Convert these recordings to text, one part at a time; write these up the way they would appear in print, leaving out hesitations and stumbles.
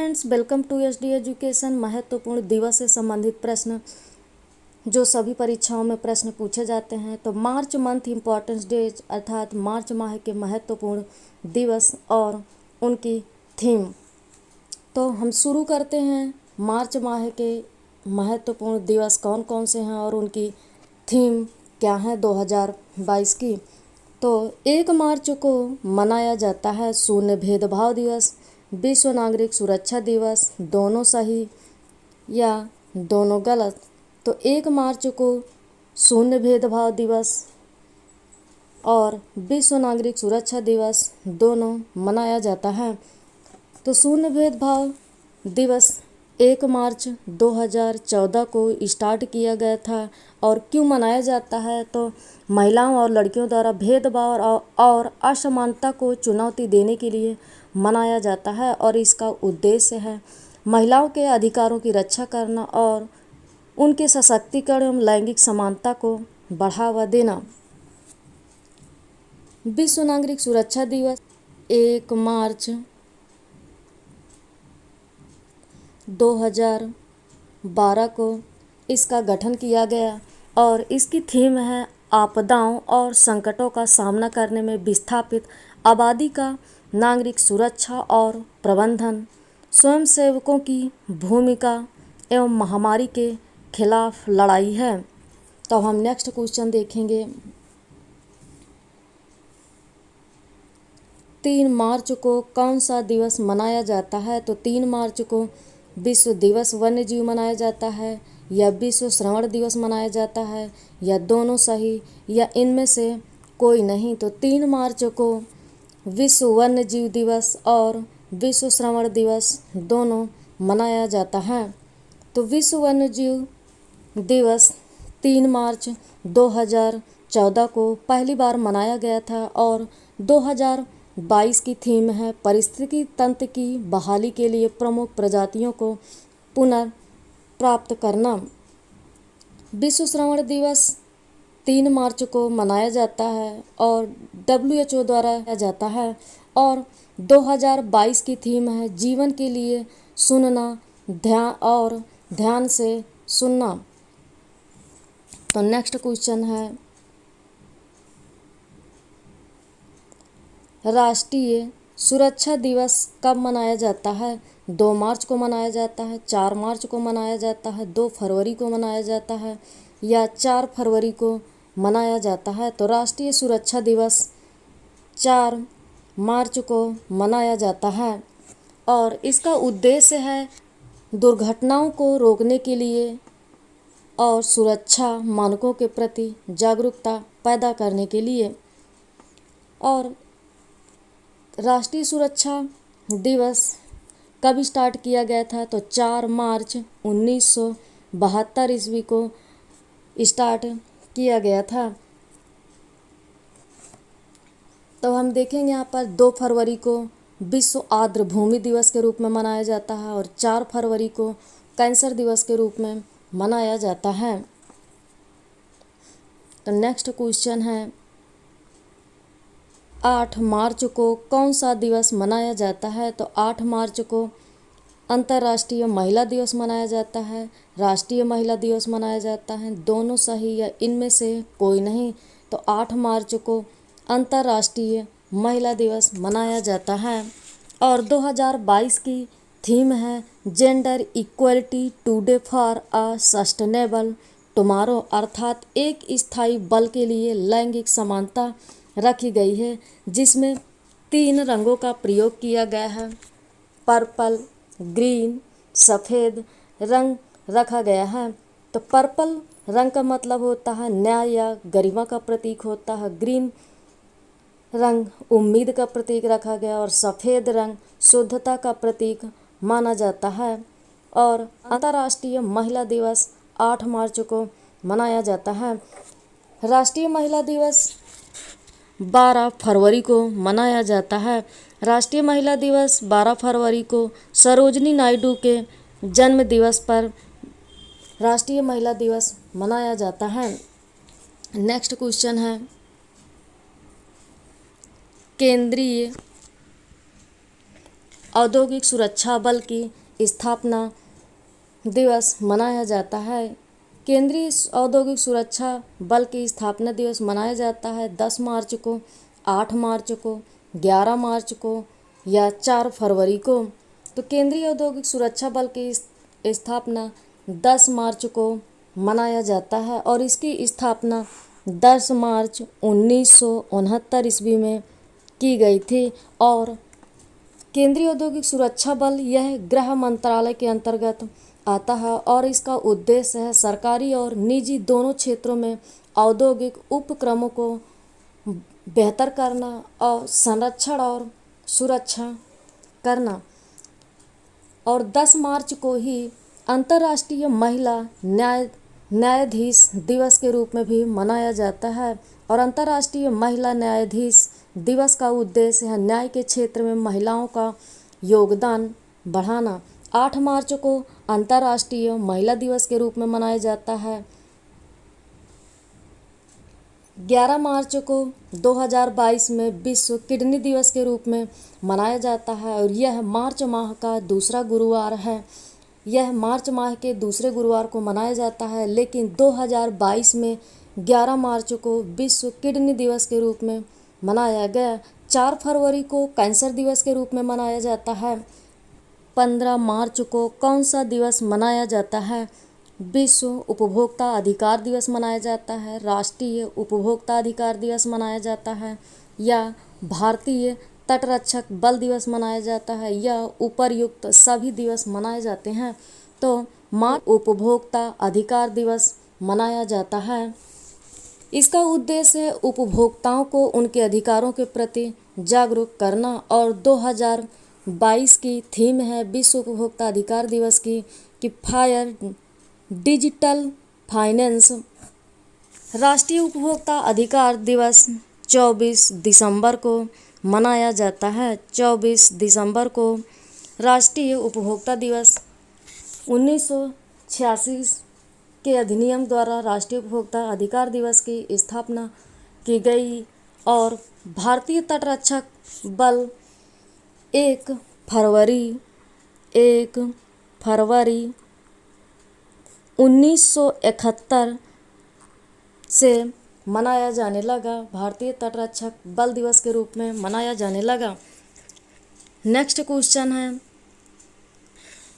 Friends, welcome to SD education. महत्वपूर्ण दिवस से संबंधित प्रश्न जो सभी परीक्षाओं में प्रश्न पूछे जाते हैं। तो मार्च मंथ इम्पॉर्टेंस डेज अर्थात मार्च माह के महत्वपूर्ण दिवस और उनकी थीम। तो हम शुरू करते हैं। मार्च माह के महत्वपूर्ण दिवस कौन कौन से हैं और उनकी थीम क्या है 2022 की। तो 1 मार्च को मनाया जाता है शून्य भेदभाव दिवस, विश्व नागरिक सुरक्षा दिवस। दोनों सही या दोनों गलत। तो 1 मार्च को शून्य भेदभाव दिवस और विश्व नागरिक सुरक्षा दिवस दोनों मनाया जाता है। तो शून्य भेदभाव दिवस 1 मार्च 2014 को स्टार्ट किया गया था। और क्यों मनाया जाता है, तो महिलाओं और लड़कियों द्वारा भेदभाव और असमानता को चुनौती देने के लिए मनाया जाता है। और इसका उद्देश्य है महिलाओं के अधिकारों की रक्षा करना और उनके सशक्तिकरण एवं लैंगिक समानता को बढ़ावा देना। विश्व नागरिक सुरक्षा दिवस 1 मार्च 2012 को इसका गठन किया गया और इसकी थीम है आपदाओं और संकटों का सामना करने में विस्थापित आबादी का नागरिक सुरक्षा और प्रबंधन, स्वयंसेवकों की भूमिका एवं महामारी के खिलाफ लड़ाई है। तो हम नेक्स्ट क्वेश्चन देखेंगे। 3 मार्च को कौन सा दिवस मनाया जाता है, तो 3 मार्च को विश्व दिवस वन्य जीव मनाया जाता है या विश्व श्रवण दिवस मनाया जाता है या दोनों सही या इनमें से कोई नहीं। तो 3 मार्च को विश्व वन्य जीव दिवस और विश्व श्रवण दिवस दोनों मनाया जाता है। तो विश्व वन्य जीव दिवस 3 मार्च 2014 को पहली बार मनाया गया था और 2022 की थीम है पारिस्थितिकी तंत्र की बहाली के लिए प्रमुख प्रजातियों को पुनर्प्राप्त करना। विश्व श्रवण दिवस 3 मार्च को मनाया जाता है और WHO द्वारा किया जाता है। और 2022 की थीम है जीवन के लिए सुनना ध्यान से सुनना। तो नेक्स्ट क्वेश्चन है राष्ट्रीय सुरक्षा दिवस कब मनाया जाता है। 2 मार्च को मनाया जाता है, 4 मार्च को मनाया जाता है, 2 फरवरी को मनाया जाता है या 4 फरवरी को मनाया जाता है। तो राष्ट्रीय सुरक्षा दिवस 4 मार्च को मनाया जाता है और इसका उद्देश्य है दुर्घटनाओं को रोकने के लिए और सुरक्षा मानकों के प्रति जागरूकता पैदा करने के लिए। और राष्ट्रीय सुरक्षा दिवस कब स्टार्ट किया गया था, तो 4 मार्च 1972 ईस्वी को स्टार्ट किया गया था। तो हम देखेंगे यहाँ पर 2 फरवरी को विश्व आर्द्र भूमि दिवस के रूप में मनाया जाता है और 4 फरवरी को कैंसर दिवस के रूप में मनाया जाता है। तो नेक्स्ट क्वेश्चन है 8 मार्च को कौन सा दिवस मनाया जाता है, तो 8 मार्च को अंतर्राष्ट्रीय महिला दिवस मनाया जाता है, राष्ट्रीय महिला दिवस मनाया जाता है, दोनों सही या इनमें से कोई नहीं। तो 8 मार्च को अंतर्राष्ट्रीय महिला दिवस मनाया जाता है। और 2022 की थीम है gender equality today for a sustainable tomorrow अर्थात एक स्थायी बल के लिए लैंगिक समानता रखी गई है, जिसमें 3 रंगों का प्रयोग किया गया है। पर्पल, ग्रीन, सफ़ेद रंग रखा गया है। तो पर्पल रंग का मतलब होता है न्याय या गरिमा का प्रतीक होता है, ग्रीन रंग उम्मीद का प्रतीक रखा गया और सफ़ेद रंग शुद्धता का प्रतीक माना जाता है। और अंतर्राष्ट्रीय महिला दिवस 8 मार्च को मनाया जाता है। राष्ट्रीय महिला दिवस 12 फरवरी को मनाया जाता है। राष्ट्रीय महिला दिवस 12 फरवरी को सरोजिनी नायडू के जन्म दिवस पर राष्ट्रीय महिला दिवस मनाया जाता है। नेक्स्ट क्वेश्चन है केंद्रीय औद्योगिक सुरक्षा बल की स्थापना दिवस मनाया जाता है। केंद्रीय औद्योगिक सुरक्षा बल की स्थापना दिवस मनाया जाता है 10 मार्च को, 8 मार्च को, 11 मार्च को या 4 फरवरी को। तो केंद्रीय औद्योगिक सुरक्षा बल की स्थापना 10 मार्च को मनाया जाता है और इसकी स्थापना 10 मार्च 1969 ईस्वी में की गई थी। और केंद्रीय औद्योगिक सुरक्षा बल यह गृह मंत्रालय के अंतर्गत आता है और इसका उद्देश्य है सरकारी और निजी दोनों क्षेत्रों में औद्योगिक उपक्रमों को बेहतर करना और संरक्षण और सुरक्षा करना। और 10 मार्च को ही अंतर्राष्ट्रीय महिला न्यायाधीश दिवस के रूप में भी मनाया जाता है। और अंतर्राष्ट्रीय महिला न्यायाधीश दिवस का उद्देश्य है न्याय के क्षेत्र में महिलाओं का योगदान बढ़ाना। 8 मार्च को अंतर्राष्ट्रीय महिला दिवस के रूप में मनाया जाता है। 11 मार्च को 2022 में विश्व किडनी दिवस के रूप में मनाया जाता है और यह मार्च माह का दूसरा गुरुवार है। यह मार्च माह के दूसरे गुरुवार को मनाया जाता है, लेकिन 2022 में 11 मार्च को विश्व किडनी दिवस के रूप में मनाया गया। 4 फरवरी को कैंसर दिवस के रूप में मनाया जाता है। 15 मार्च को कौन सा दिवस मनाया जाता है? विश्व उपभोक्ता अधिकार दिवस मनाया जाता है, राष्ट्रीय उपभोक्ता अधिकार दिवस मनाया जाता है या भारतीय तटरक्षक बल दिवस मनाया जाता है या उपर्युक्त सभी दिवस मनाए जाते हैं। तो मार्च उपभोक्ता अधिकार दिवस मनाया जाता है। इसका उद्देश्य है उपभोक्ताओं को उनके अधिकारों के प्रति जागरूक करना और 2022 की थीम है विश्व उपभोक्ता अधिकार दिवस की कि फायर डिजिटल फाइनेंस। राष्ट्रीय उपभोक्ता अधिकार दिवस 24 दिसंबर को मनाया जाता है। 24 दिसंबर को राष्ट्रीय उपभोक्ता दिवस 1986 के अधिनियम द्वारा राष्ट्रीय उपभोक्ता अधिकार दिवस की स्थापना की गई और भारतीय तटरक्षक बल 1 फरवरी 1971 से मनाया जाने लगा। भारतीय तटरक्षक बल दिवस के रूप में मनाया जाने लगा। नेक्स्ट क्वेश्चन है,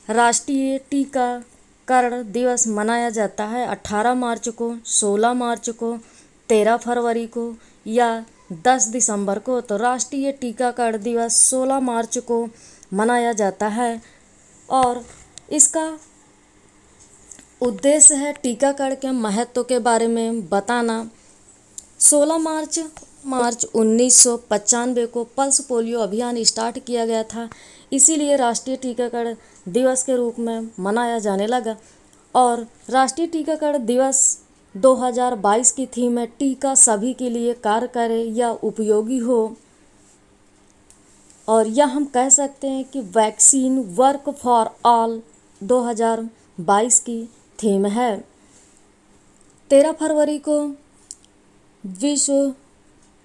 राष्ट्रीय टीकाकरण दिवस मनाया जाता है 18 मार्च को, 16 मार्च को, 13 फरवरी को या 10 दिसंबर को। तो राष्ट्रीय टीकाकरण दिवस 16 मार्च को मनाया जाता है और इसका उद्देश्य है टीकाकरण के महत्व के बारे में बताना। 16 मार्च 1995 को पल्स पोलियो अभियान स्टार्ट किया गया था, इसीलिए राष्ट्रीय टीकाकरण दिवस के रूप में मनाया जाने लगा। और राष्ट्रीय टीकाकरण दिवस 2022 की थीम है टीका सभी के लिए कार्य करे या उपयोगी हो। और यह हम कह सकते हैं कि वैक्सीन वर्क फॉर ऑल 2022 की थीम है। 13 फरवरी को विश्व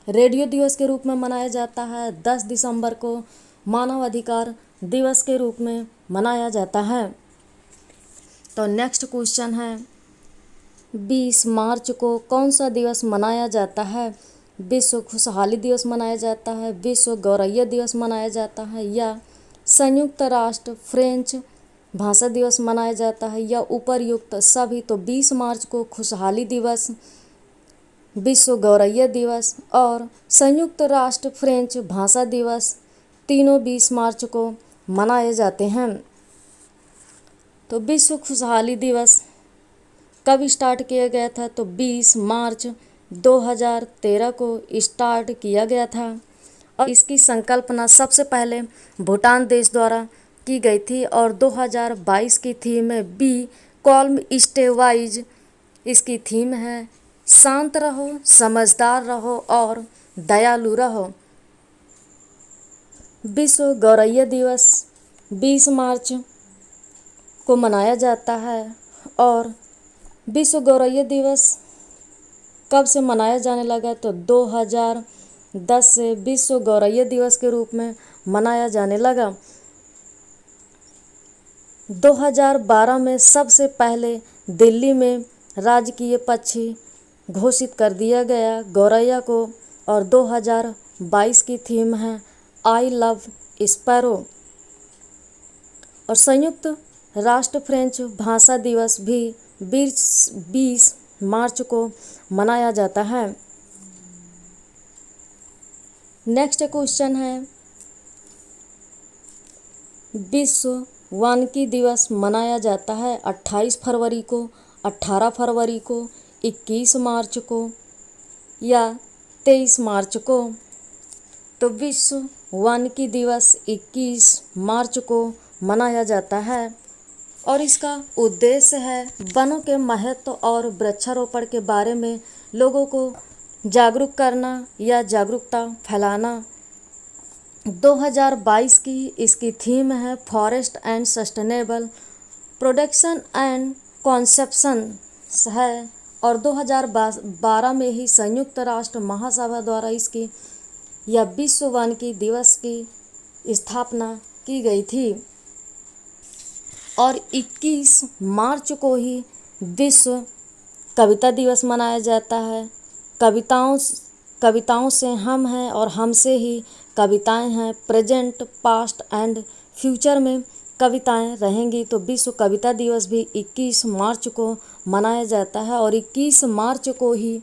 रेडियो दिवस के रूप में मनाया जाता है। 10 दिसंबर को मानव अधिकार दिवस के रूप में मनाया जाता है। तो नेक्स्ट क्वेश्चन है, 20 मार्च को कौन सा दिवस मनाया जाता है? विश्व खुशहाली दिवस मनाया जाता है, विश्व गौरैया दिवस मनाया जाता है या संयुक्त राष्ट्र फ्रेंच भाषा दिवस मनाया जाता है या उपर्युक्त सभी। तो 20 मार्च को खुशहाली दिवस, विश्व गौरैया दिवस और संयुक्त राष्ट्र फ्रेंच भाषा दिवस तीनों 20 मार्च को मनाए जाते हैं। तो विश्व खुशहाली दिवस कब स्टार्ट किया गया था? तो 20 मार्च 2013 को स्टार्ट किया गया था और इसकी संकल्पना सबसे पहले भूटान देश द्वारा की गई थी और 2022 की थीम है बी कॉल्म स्टे वाइज। इसकी थीम है शांत रहो, समझदार रहो और दयालु रहो। विश्व गौरैया दिवस 20 मार्च को मनाया जाता है और विश्व गौरैया दिवस कब से मनाया जाने लगा? तो 2010 से विश्व गौरैया दिवस के रूप में मनाया जाने लगा। 2012 में सबसे पहले दिल्ली में राजकीय पक्षी घोषित कर दिया गया गौरैया को। और 2022 की थीम है आई लव स्पैरो। और संयुक्त राष्ट्र फ्रेंच भाषा दिवस भी 20 मार्च को मनाया जाता है। नेक्स्ट क्वेश्चन है, विश्व वानिकी दिवस मनाया जाता है 28 फरवरी को, 18 फरवरी को, 21 मार्च को या 23 मार्च को। तो विश्व वानिकी दिवस 21 मार्च को मनाया जाता है और इसका उद्देश्य है वनों के महत्व और वृक्षारोपण के बारे में लोगों को जागरूक करना या जागरूकता फैलाना। 2022 की इसकी थीम है forest and sustainable production and conception है। और 2012 में ही संयुक्त राष्ट्र महासभा द्वारा इसकी या विश्व वानिकी दिवस की स्थापना की गई थी। और 21 मार्च को ही विश्व कविता दिवस मनाया जाता है। कविताओं से हम हैं और हमसे ही कविताएं हैं। प्रेजेंट, पास्ट एंड फ्यूचर में कविताएं रहेंगी। तो विश्व कविता दिवस भी 21 मार्च को मनाया जाता है। और 21 मार्च को ही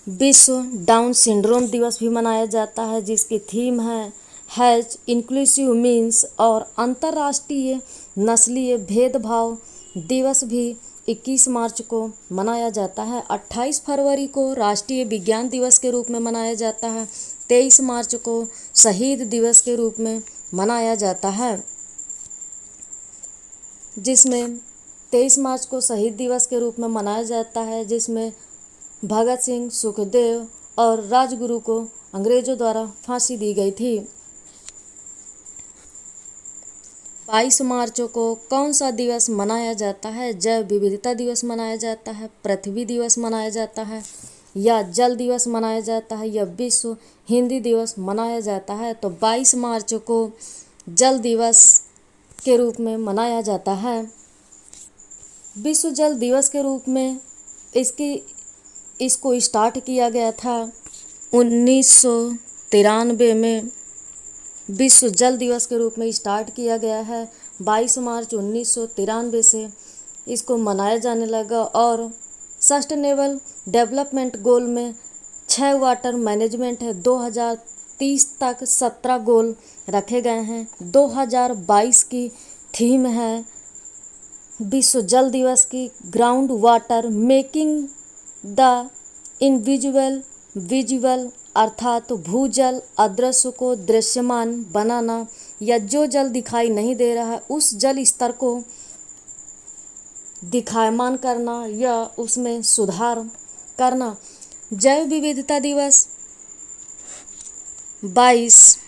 विश्व डाउन सिंड्रोम दिवस भी मनाया जाता है, जिसकी थीम है हैज इंक्लूसिव मीन्स। और अंतर्राष्ट्रीय नस्लीय भेदभाव दिवस भी 21 मार्च को मनाया जाता है। 28 फरवरी को राष्ट्रीय विज्ञान दिवस के रूप में मनाया जाता है। 23 मार्च को शहीद दिवस के रूप में मनाया जाता है, जिसमें 23 मार्च को शहीद दिवस के रूप में मनाया जाता है, जिसमें भगत सिंह, सुखदेव और राजगुरु को अंग्रेजों द्वारा फांसी दी गई थी। 22 मार्च को कौन सा दिवस मनाया जाता है? जैव विविधता दिवस मनाया जाता है, पृथ्वी दिवस मनाया जाता है या जल दिवस मनाया जाता है या विश्व हिंदी दिवस मनाया जाता है। तो 22 मार्च को जल दिवस के रूप में मनाया जाता है। विश्व जल दिवस के रूप में इसको स्टार्ट किया गया था 1993 में। विश्व जल दिवस के रूप में स्टार्ट किया गया है। 22 मार्च 1993 से इसको मनाया जाने लगा। और सस्टेनेबल डेवलपमेंट गोल में 6 वाटर मैनेजमेंट है। 2030 तक 17 गोल रखे गए हैं। 2022 की थीम है विश्व जल दिवस की ground water making the invisible visible, अर्थात भूजल अदृश्य को दृश्यमान बनाना या जो जल दिखाई नहीं दे रहा है उस जल स्तर को दिखायमान करना या उसमें सुधार करना। जैव विविधता दिवस 22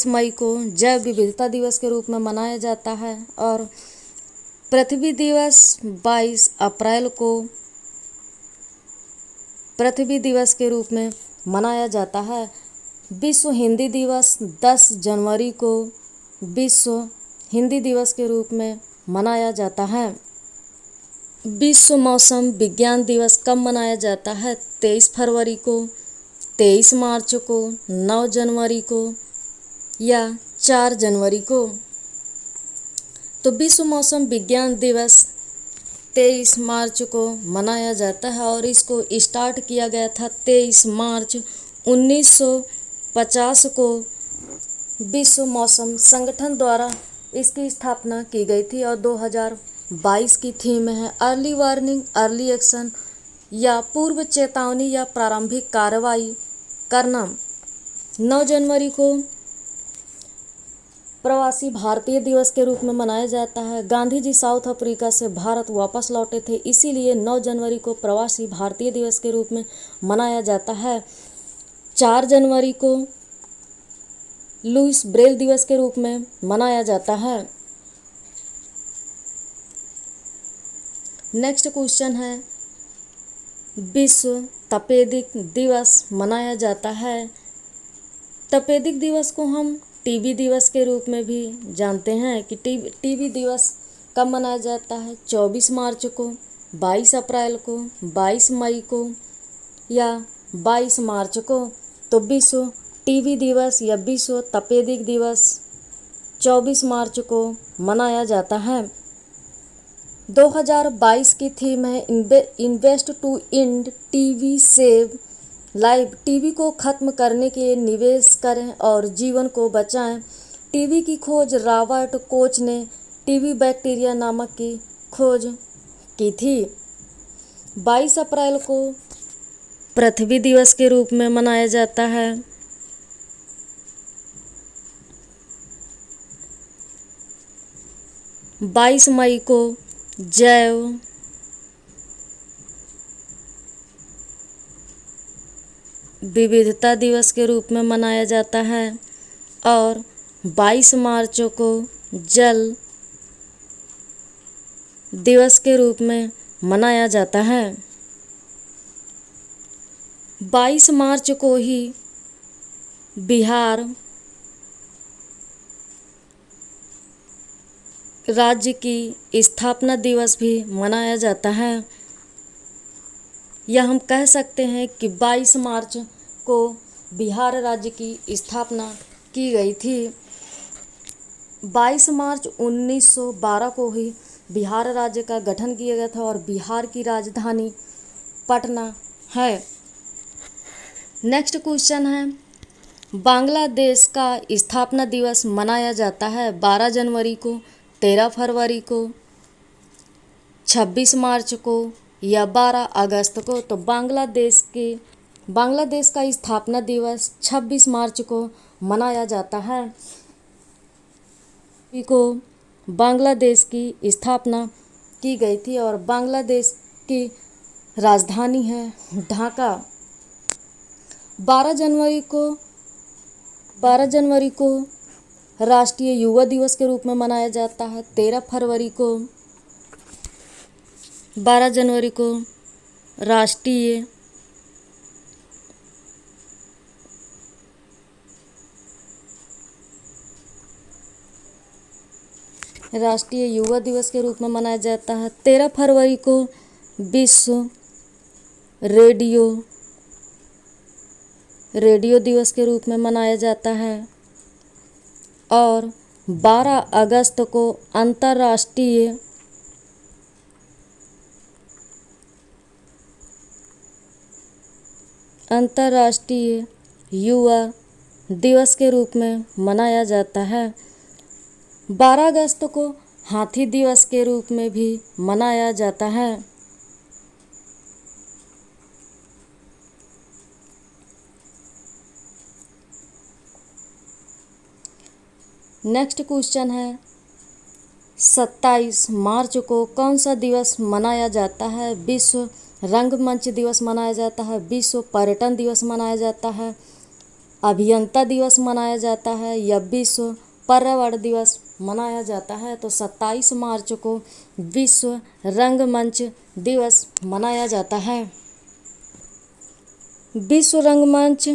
मई को जैव विविधता दिवस के रूप में मनाया जाता है। और पृथ्वी दिवस 22 अप्रैल को पृथ्वी दिवस के रूप में मनाया जाता है। विश्व हिंदी दिवस 10 जनवरी को विश्व हिंदी दिवस के रूप में मनाया जाता है। विश्व मौसम विज्ञान दिवस कब मनाया जाता है? 23 फरवरी को, 23 मार्च को, 9 जनवरी को या 4 जनवरी को। तो विश्व मौसम विज्ञान दिवस 23 मार्च को मनाया जाता है और इसको स्टार्ट किया गया था 23 मार्च 1950 को विश्व मौसम संगठन द्वारा इसकी स्थापना की गई थी। और 2022 की थीम है अर्ली वार्निंग, अर्ली एक्शन या पूर्व चेतावनी या प्रारंभिक कार्रवाई करना। 9 जनवरी को प्रवासी भारतीय दिवस के रूप में मनाया जाता है। गांधी जी साउथ अफ्रीका से भारत वापस लौटे थे, इसीलिए 9 जनवरी को प्रवासी भारतीय दिवस के रूप में मनाया जाता है। 4 जनवरी को लुईस ब्रेल दिवस के रूप में मनाया जाता है। नेक्स्ट क्वेश्चन है, विश्व तपेदिक दिवस मनाया जाता है तपेदिक दिवस को हम टीबी दिवस के रूप में भी जानते हैं कि टीबी दिवस कब मनाया जाता है, 24 मार्च को, 22 अप्रैल को, 22 मई को या 22 मार्च को। तो विश्व टीबी दिवस या विश्व तपेदिक दिवस 24 मार्च को मनाया जाता है। 2022 की थीम है invest to end TB save life. TB को ख़त्म करने के लिए निवेश करें और जीवन को बचाएं। टीबी की खोज रॉबर्ट कोच ने टीबी बैक्टीरिया नामक की खोज की थी। 22 अप्रैल को पृथ्वी दिवस के रूप में मनाया जाता है। 22 मई को जैव विविधता दिवस के रूप में मनाया जाता है और 22 मार्च को जल दिवस के रूप में मनाया जाता है। 22 मार्च को ही बिहार राज्य की स्थापना दिवस भी मनाया जाता है। या हम कह सकते हैं कि 22 मार्च को बिहार राज्य की स्थापना की गई थी। 22 मार्च 1912 को ही बिहार राज्य का गठन किया गया था और बिहार की राजधानी पटना है। नेक्स्ट क्वेश्चन है, बांग्लादेश का स्थापना दिवस मनाया जाता है 12 जनवरी को, 13 फरवरी को, 26 मार्च को या 12 अगस्त को। तो बांग्लादेश का स्थापना दिवस 26 मार्च को मनाया जाता है। को बांग्लादेश की स्थापना की गई थी और बांग्लादेश की राजधानी है ढाका। 12 जनवरी को राष्ट्रीय युवा दिवस के रूप में मनाया जाता है। 12 जनवरी को राष्ट्रीय युवा दिवस के रूप में मनाया जाता है। 13 फरवरी को विश्व रेडियो दिवस के रूप में मनाया जाता है और 12 अगस्त को अंतर्राष्ट्रीय युवा दिवस के रूप में मनाया जाता है। 12 अगस्त को हाथी दिवस के रूप में भी मनाया जाता है। नेक्स्ट क्वेश्चन है, 27 मार्च को कौन सा दिवस मनाया जाता है? विश्व रंगमंच दिवस मनाया जाता है, विश्व पर्यटन दिवस मनाया जाता है, अभियंता दिवस मनाया जाता है या विश्व पर्यावरण दिवस मनाया जाता है? तो 27 मार्च को विश्व रंगमंच दिवस मनाया जाता है। विश्व रंगमंच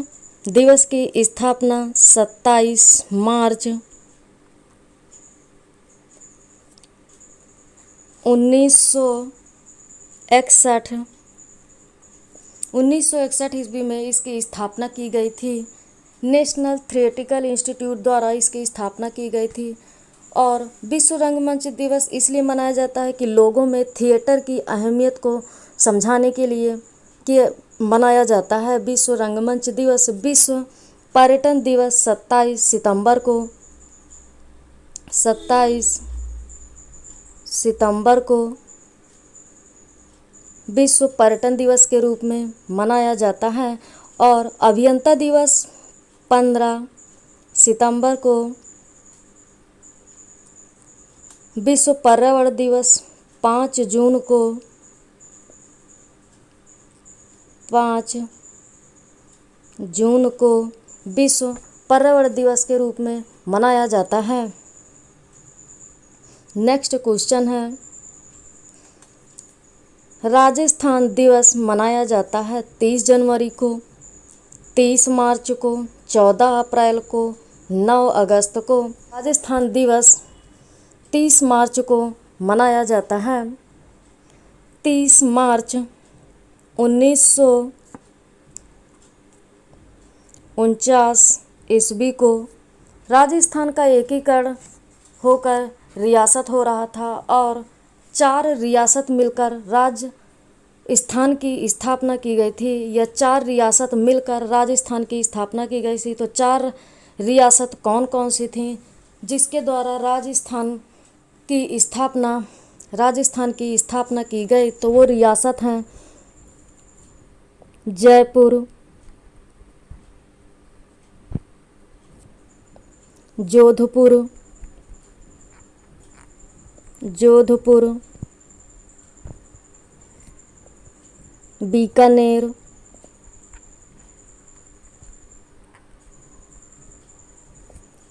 दिवस की स्थापना 27 मार्च 1961 ईस्वी में इसकी स्थापना की गई थी। नेशनल थिएट्रिकल इंस्टीट्यूट द्वारा इसकी स्थापना की गई थी और विश्व रंगमंच दिवस इसलिए मनाया जाता है कि लोगों में थिएटर की अहमियत को समझाने के लिए मनाया जाता है विश्व रंगमंच दिवस। विश्व पर्यटन दिवस 27 सितंबर को विश्व पर्यटन दिवस के रूप में मनाया जाता है और अभियंता दिवस 15 सितंबर को, विश्व पर्यावरण दिवस 5 जून को विश्व पर्यावरण दिवस के रूप में मनाया जाता है। नेक्स्ट क्वेश्चन है, राजस्थान दिवस मनाया जाता है 30 जनवरी को, 30 मार्च को, 14 अप्रैल को, 9 अगस्त को। राजस्थान दिवस 30 मार्च को मनाया जाता है। 30 मार्च 1949 ईस्वी को राजस्थान का एकीकरण होकर रियासत हो रहा था और 4 रियासत मिलकर राजस्थान की स्थापना की गई थी। यह 4 रियासत मिलकर राजस्थान की स्थापना की गई थी। तो 4 रियासत कौन कौन सी थी जिसके द्वारा राजस्थान की स्थापना की गई? तो वो रियासत हैं जयपुर, जोधपुर, बीकानेर,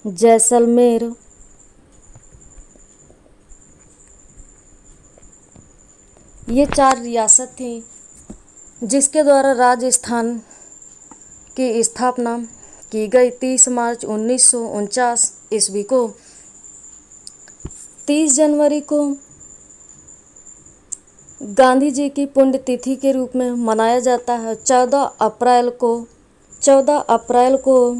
जैसलमेर, ये 4 रियासत थी जिसके द्वारा राजस्थान की स्थापना की गई 30 मार्च 1949 ईस्वी को। 30 जनवरी को गांधी जी की पुण्यतिथि के रूप में मनाया जाता है। 14 अप्रैल को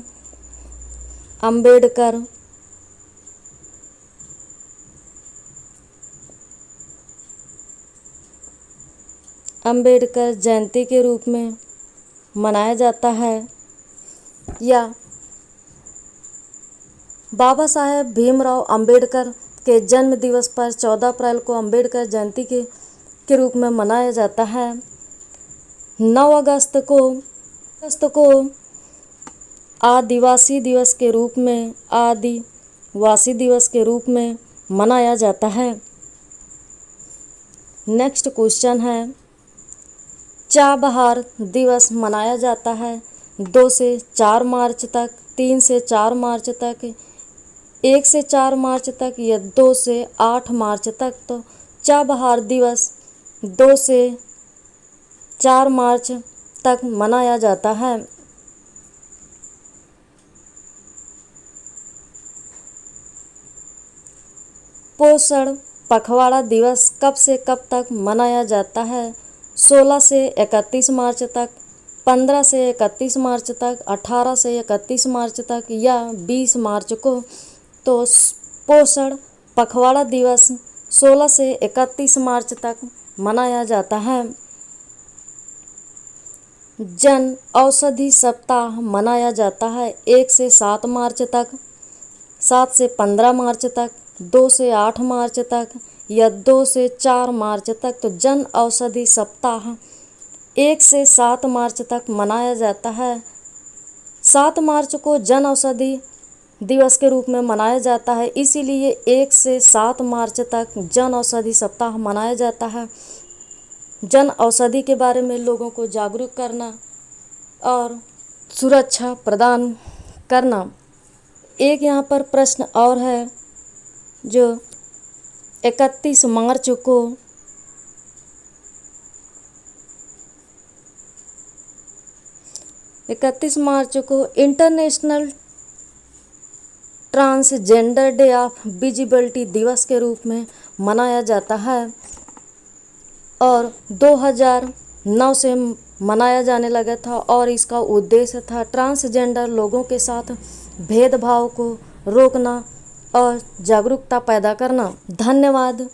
अंबेडकर जयंती के रूप में मनाया जाता है। या बाबा साहेब भीमराव अंबेडकर के जन्म दिवस पर 14 अप्रैल को अंबेडकर जयंती के रूप में मनाया जाता है। 9 अगस्त को आदिवासी दिवस के रूप में मनाया जाता है। नेक्स्ट क्वेश्चन है, चाबहार दिवस मनाया जाता है 2 से 4 मार्च तक, 3 से 4 मार्च तक, 1 से 4 मार्च तक या 2 से 8 मार्च तक। तो चाबहार दिवस 2 से 4 मार्च तक मनाया जाता है। पोषण पखवाड़ा दिवस कब से कब तक मनाया जाता है? 16 से 31 मार्च तक, 15 से 31 मार्च तक, 18 से 31 मार्च तक या 20 मार्च को। तो पोषण पखवाड़ा दिवस 16 से 31 मार्च तक मनाया जाता है। जन औषधि सप्ताह मनाया जाता है 1 से 7 मार्च तक, 7 से 15 मार्च तक, 2 से 8 मार्च तक या 2 से 4 मार्च तक। तो जन औषधि सप्ताह 1 से 7 मार्च तक मनाया जाता है। 7 मार्च को जन औषधि दिवस के रूप में मनाया जाता है, इसीलिए 1 से 7 मार्च तक जन औषधि सप्ताह मनाया जाता है। जन औषधि के बारे में लोगों को जागरूक करना और सुरक्षा प्रदान करना। एक यहाँ पर प्रश्न और है जो 31 मार्च को international transgender day of visibility दिवस के रूप में मनाया जाता है और 2009 से मनाया जाने लगा था और इसका उद्देश्य था ट्रांसजेंडर लोगों के साथ भेदभाव को रोकना और जागरूकता पैदा करना। धन्यवाद।